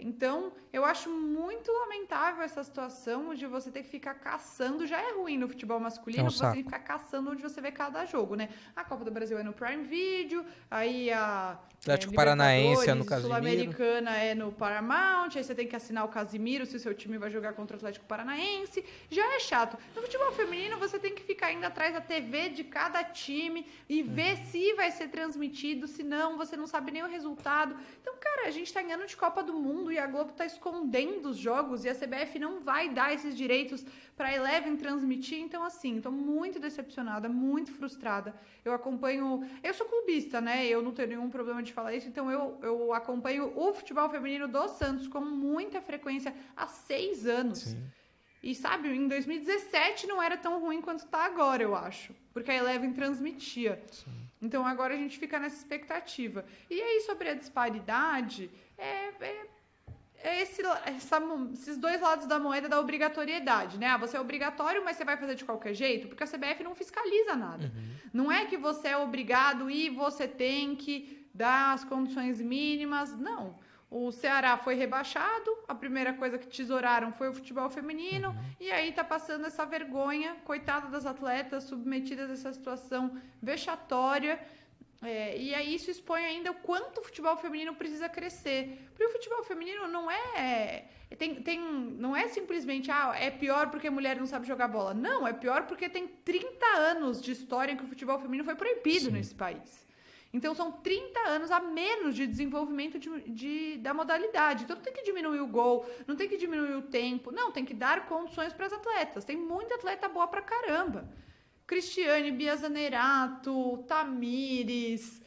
Então, eu acho muito lamentável essa situação de você ter que ficar caçando. Já é ruim no futebol masculino, você tem que ficar caçando onde você vê cada jogo, né? A Copa do Brasil é no Prime Video, aí a Atlético Paranaense é no Casimiro. Sul-Americana é no Paramount, aí você tem que assinar o Casimiro se o seu time vai jogar contra o Atlético Paranaense. Já é chato. No futebol feminino, você tem que ficar indo atrás da TV de cada time e ver se vai ser transmitido, se não, você não sabe nem o resultado. Então, cara, a gente tá em ano de Copa do Mundo e a Globo tá escondendo os jogos e a CBF não vai dar esses direitos pra Eleven transmitir. Então, assim, tô muito decepcionada, muito frustrada. Eu acompanho... Eu sou clubista, né? Eu não tenho nenhum problema de falar isso. Então, eu acompanho o futebol feminino do Santos com muita frequência há 6 anos. Sim. E, sabe, em 2017 não era tão ruim quanto tá agora, eu acho. Porque a Eleven transmitia. Sim. Então, agora a gente fica nessa expectativa. E aí, sobre a disparidade, esses dois lados da moeda da obrigatoriedade, né? Você é obrigatório, mas você vai fazer de qualquer jeito, porque a CBF não fiscaliza nada. Não é que você é obrigado e você tem que dar as condições mínimas, não. O Ceará foi rebaixado, a primeira coisa que tesouraram foi o futebol feminino, e aí tá passando essa vergonha, coitada das atletas, submetidas a essa situação vexatória, e aí isso expõe ainda o quanto o futebol feminino precisa crescer. Porque o futebol feminino não não é simplesmente, é pior porque mulher não sabe jogar bola. Não, é pior porque tem 30 anos de história em que o futebol feminino foi proibido nesse país. Então, são 30 anos a menos de desenvolvimento da modalidade. Então, não tem que diminuir o gol, não tem que diminuir o tempo. Não, tem que dar condições para as atletas. Tem muita atleta boa pra caramba. Cristiane, Bia Zanerato, Tamires,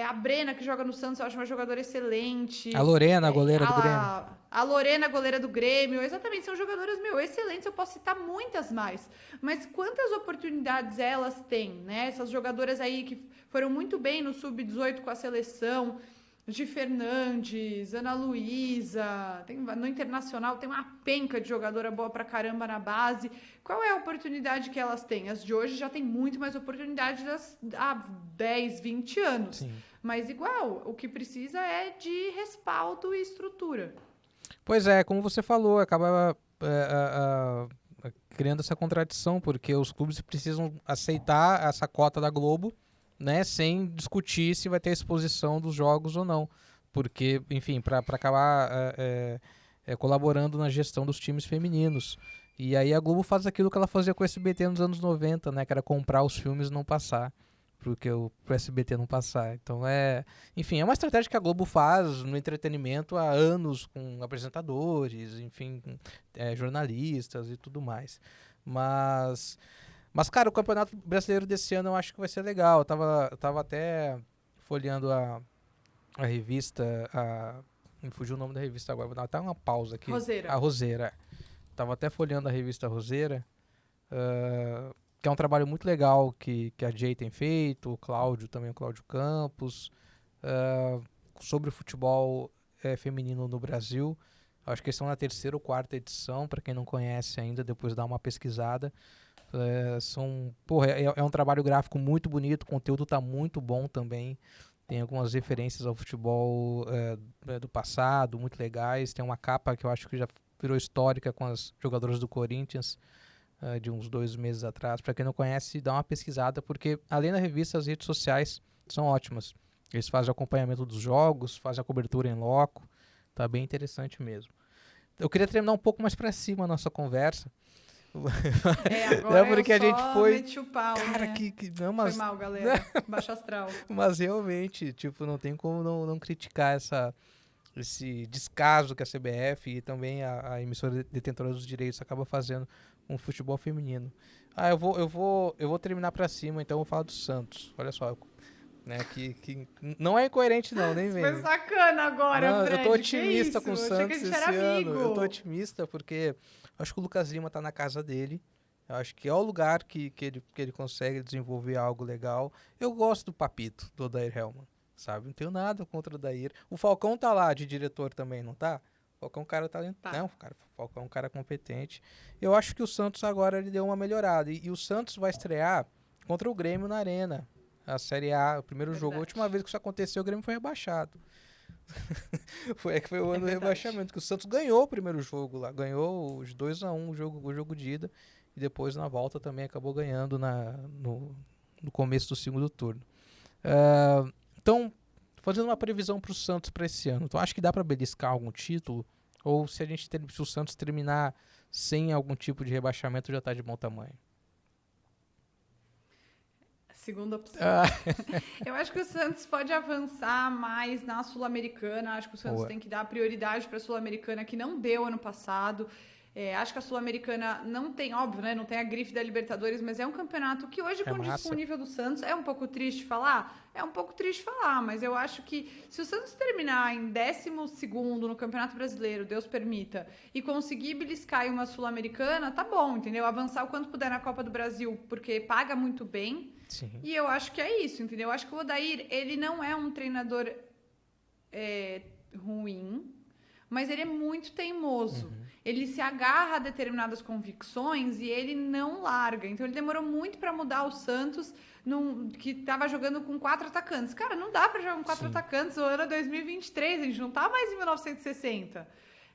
a Brena, que joga no Santos, eu acho uma jogadora excelente. A Lorena, a goleira do Grêmio. A Lorena, goleira do Grêmio. Exatamente, são jogadoras, excelentes. Eu posso citar muitas mais. Mas quantas oportunidades elas têm, né? Essas jogadoras aí que foram muito bem no Sub-18 com a seleção. Gi Fernandes, Ana Luísa, no Internacional tem uma penca de jogadora boa pra caramba na base. Qual é a oportunidade que elas têm? As de hoje já tem muito mais oportunidade há 10, 20 anos. Sim. Mas igual, o que precisa é de respaldo e estrutura. Pois é, como você falou, acaba criando essa contradição, porque os clubes precisam aceitar essa cota da Globo, né, sem discutir se vai ter exposição dos jogos ou não, porque, enfim, para acabar colaborando na gestão dos times femininos. E aí a Globo faz aquilo que ela fazia com o SBT nos anos 90, né, que era comprar os filmes e não passar, porque o SBT não passar. Então enfim, é uma estratégia que a Globo faz no entretenimento há anos, com apresentadores, enfim, jornalistas e tudo mais. Mas, cara, o Campeonato Brasileiro desse ano eu acho que vai ser legal. Eu tava até folheando a revista, me fugiu o nome da revista agora, vou dar até uma pausa aqui. Roseira. A Roseira. Tava até folheando a revista Roseira, que é um trabalho muito legal que a Jay tem feito, o Cláudio também, o Cláudio Campos, sobre o futebol feminino no Brasil. Acho que eles estão na 3ª ou 4ª edição, para quem não conhece ainda, depois dá uma pesquisada. É um trabalho gráfico muito bonito, o conteúdo tá muito bom também, tem algumas referências ao futebol do passado, muito legais, tem uma capa que eu acho que já virou histórica com as jogadoras do Corinthians, de uns 2 meses atrás. Para quem não conhece, dá uma pesquisada, porque além da revista, as redes sociais são ótimas, eles fazem o acompanhamento dos jogos, fazem a cobertura em loco, tá bem interessante mesmo. Eu queria terminar um pouco mais para cima a nossa conversa. Agora porque a gente foi. Meti o pau, cara, né? Não, mas... Foi mal, galera. Baixo astral. Mas realmente, não tem como não criticar esse descaso que a CBF e também a emissora detentora dos direitos acaba fazendo com o futebol feminino. Eu vou terminar pra cima, então eu vou falar do Santos. Olha só, né, que não é incoerente não, nem vem. Foi sacana agora, não, Fred. Eu tô otimista com o Santos Santos esse ano. Eu tô otimista porque acho que o Lucas Lima tá na casa dele. Eu acho que é o lugar que ele consegue desenvolver algo legal. Eu gosto do Papito, do Odair Hellmann, sabe? Não tenho nada contra o Odair. O Falcão tá lá de diretor também, não tá? O Falcão é um cara talentoso. Tá. Não, o Falcão é um cara competente. Eu acho que o Santos agora ele deu uma melhorada. E o Santos vai estrear contra o Grêmio na Arena. A Série A, o primeiro jogo. A última vez que isso aconteceu, o Grêmio foi rebaixado. Foi o ano do verdade. rebaixamento, que o Santos ganhou o primeiro jogo lá, ganhou os 2-1 o jogo de ida, e depois na volta também acabou ganhando no começo do segundo turno. Então, fazendo uma previsão para o Santos para esse ano, então acho que dá para beliscar algum título, ou se se o Santos terminar sem algum tipo de rebaixamento já está de bom tamanho? Segunda opção. Eu acho que o Santos pode avançar mais na Sul-Americana. Acho que o Santos tem que dar prioridade para a Sul-Americana, que não deu ano passado. Acho que a Sul-Americana não tem, óbvio, né? Não tem a grife da Libertadores, mas é um campeonato que hoje, condiz com o nível do Santos. É um pouco triste falar? É um pouco triste falar, mas eu acho que se o Santos terminar em 12º no Campeonato Brasileiro, Deus permita, e conseguir beliscar em uma Sul-Americana, tá bom, entendeu? Avançar o quanto puder na Copa do Brasil, porque paga muito bem. Sim. E eu acho que é isso, entendeu? Eu acho que o Odair, ele não é um treinador ruim, mas ele é muito teimoso. Ele se agarra a determinadas convicções e ele não larga. Então ele demorou muito para mudar o Santos, que estava jogando com 4 atacantes. Cara, não dá para jogar com 4 atacantes no ano 2023, a gente não tá mais em 1960.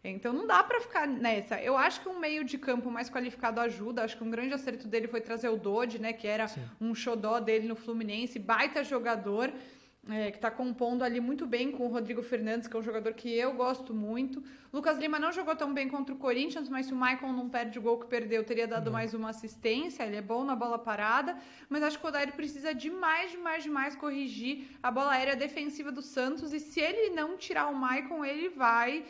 Então não dá pra ficar nessa. Eu acho que um meio de campo mais qualificado ajuda. Acho que um grande acerto dele foi trazer o Dodi, né? Que era um xodó dele no Fluminense, baita jogador, que tá compondo ali muito bem com o Rodrigo Fernandes, que é um jogador que eu gosto muito. Lucas Lima não jogou tão bem contra o Corinthians, mas se o Maicon não perde o gol que perdeu, teria dado mais uma assistência. Ele é bom na bola parada, mas acho que o Odair precisa demais corrigir a bola aérea defensiva do Santos, e se ele não tirar o Maicon, ele vai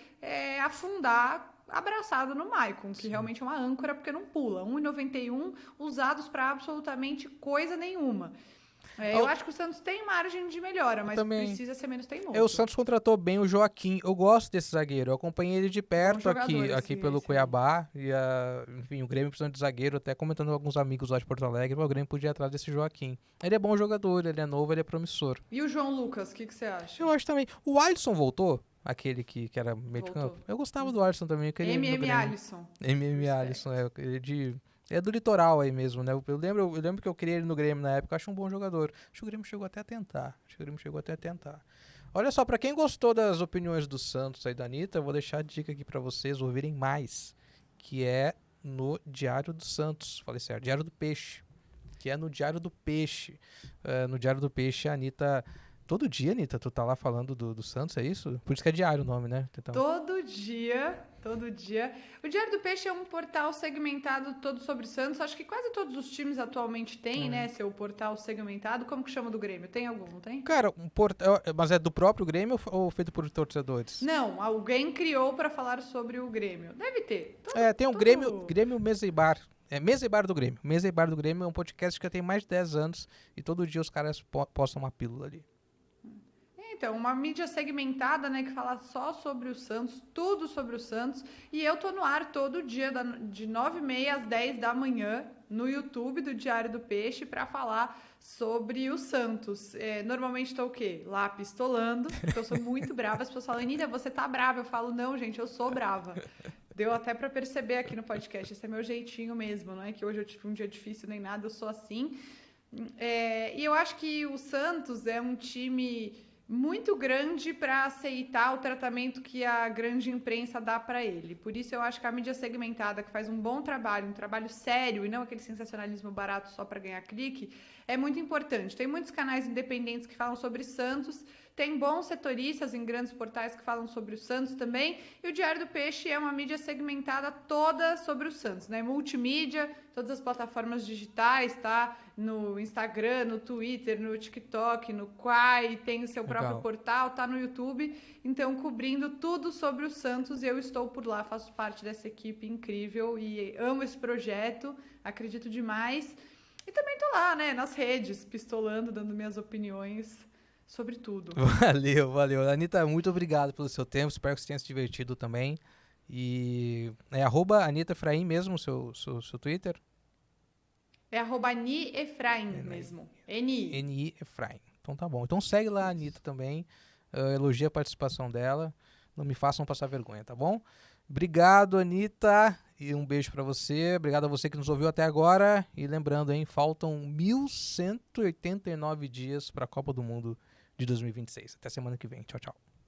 afundar abraçado no Maicon, que realmente é uma âncora porque não pula. 1,91 usados para absolutamente coisa nenhuma. Eu acho que o Santos tem margem de melhora, mas precisa ser menos teimoso. O Santos contratou bem o Joaquim. Eu gosto desse zagueiro. Eu acompanhei ele de perto aqui pelo Cuiabá. E enfim, o Grêmio precisando de zagueiro. Até comentando com alguns amigos lá de Porto Alegre, o Grêmio podia ir atrás desse Joaquim. Ele é bom jogador, ele é novo, ele é promissor. E o João Lucas, o que você acha? Eu acho também. O Alisson voltou? Aquele que era meio de campo. Eu gostava do Alisson também. Alisson. Alisson, ele é do litoral aí mesmo, né? Eu lembro que eu queria ele no Grêmio na época, eu acho um bom jogador. Acho que o Grêmio chegou até a tentar. Olha só, pra quem gostou das opiniões do Santos aí da Anitta, eu vou deixar a dica aqui pra vocês ouvirem mais, que é no Diário do Santos. Falei certo, Diário do Peixe. Que é no Diário do Peixe. No Diário do Peixe, a Anitta... Todo dia, Anitta, tu tá lá falando do Santos, é isso? Por isso que é diário o nome, né? Então... Todo dia. O Diário do Peixe é um portal segmentado todo sobre o Santos. Acho que quase todos os times atualmente têm, né? Seu portal segmentado. Como que chama do Grêmio? Tem algum, não tem? Cara, um portal... Mas é do próprio Grêmio ou feito por torcedores? Não, alguém criou para falar sobre o Grêmio. Deve ter. Tem o Grêmio Mesa e Bar. Mesa e Bar do Grêmio. Mesa e Bar do Grêmio é um podcast que já tem mais de 10 anos e todo dia os caras postam uma pílula ali. Então, uma mídia segmentada, né, que fala só sobre o Santos, tudo sobre o Santos. E eu tô no ar todo dia, de 9h30 às 10 da manhã, no YouTube do Diário do Peixe, para falar sobre o Santos. Normalmente tô o quê? Lá pistolando, porque eu sou muito brava. As pessoas falam, Anitta, você tá brava? Eu falo, não, gente, eu sou brava. Deu até para perceber aqui no podcast. Esse é meu jeitinho mesmo, não é que hoje eu tive um dia difícil nem nada, eu sou assim. E eu acho que o Santos é um time muito grande para aceitar o tratamento que a grande imprensa dá para ele. Por isso eu acho que a mídia segmentada, que faz um bom trabalho, um trabalho sério e não aquele sensacionalismo barato só para ganhar clique, é muito importante. Tem muitos canais independentes que falam sobre Santos, tem bons setoristas em grandes portais que falam sobre o Santos também, e o Diário do Peixe é uma mídia segmentada toda sobre o Santos, né? Multimídia, todas as plataformas digitais, tá? No Instagram, no Twitter, no TikTok, no Quai, tem o seu próprio portal, tá no YouTube, então cobrindo tudo sobre o Santos, e eu estou por lá, faço parte dessa equipe incrível e amo esse projeto, acredito demais. E também tô lá, né, nas redes, pistolando, dando minhas opiniões sobre tudo. Valeu. Anitta, muito obrigado pelo seu tempo, espero que você tenha se divertido também. E é @AnittaEfraim mesmo, seu Twitter? É @NiEfraim mesmo. N-I Efraim. Então tá bom. Então segue lá a Anitta também, elogia a participação dela, não me façam passar vergonha, tá bom? Obrigado, Anitta, e um beijo pra você. Obrigado a você que nos ouviu até agora. E lembrando, hein, faltam 1.189 dias pra Copa do Mundo de 2026. Até semana que vem. Tchau, tchau.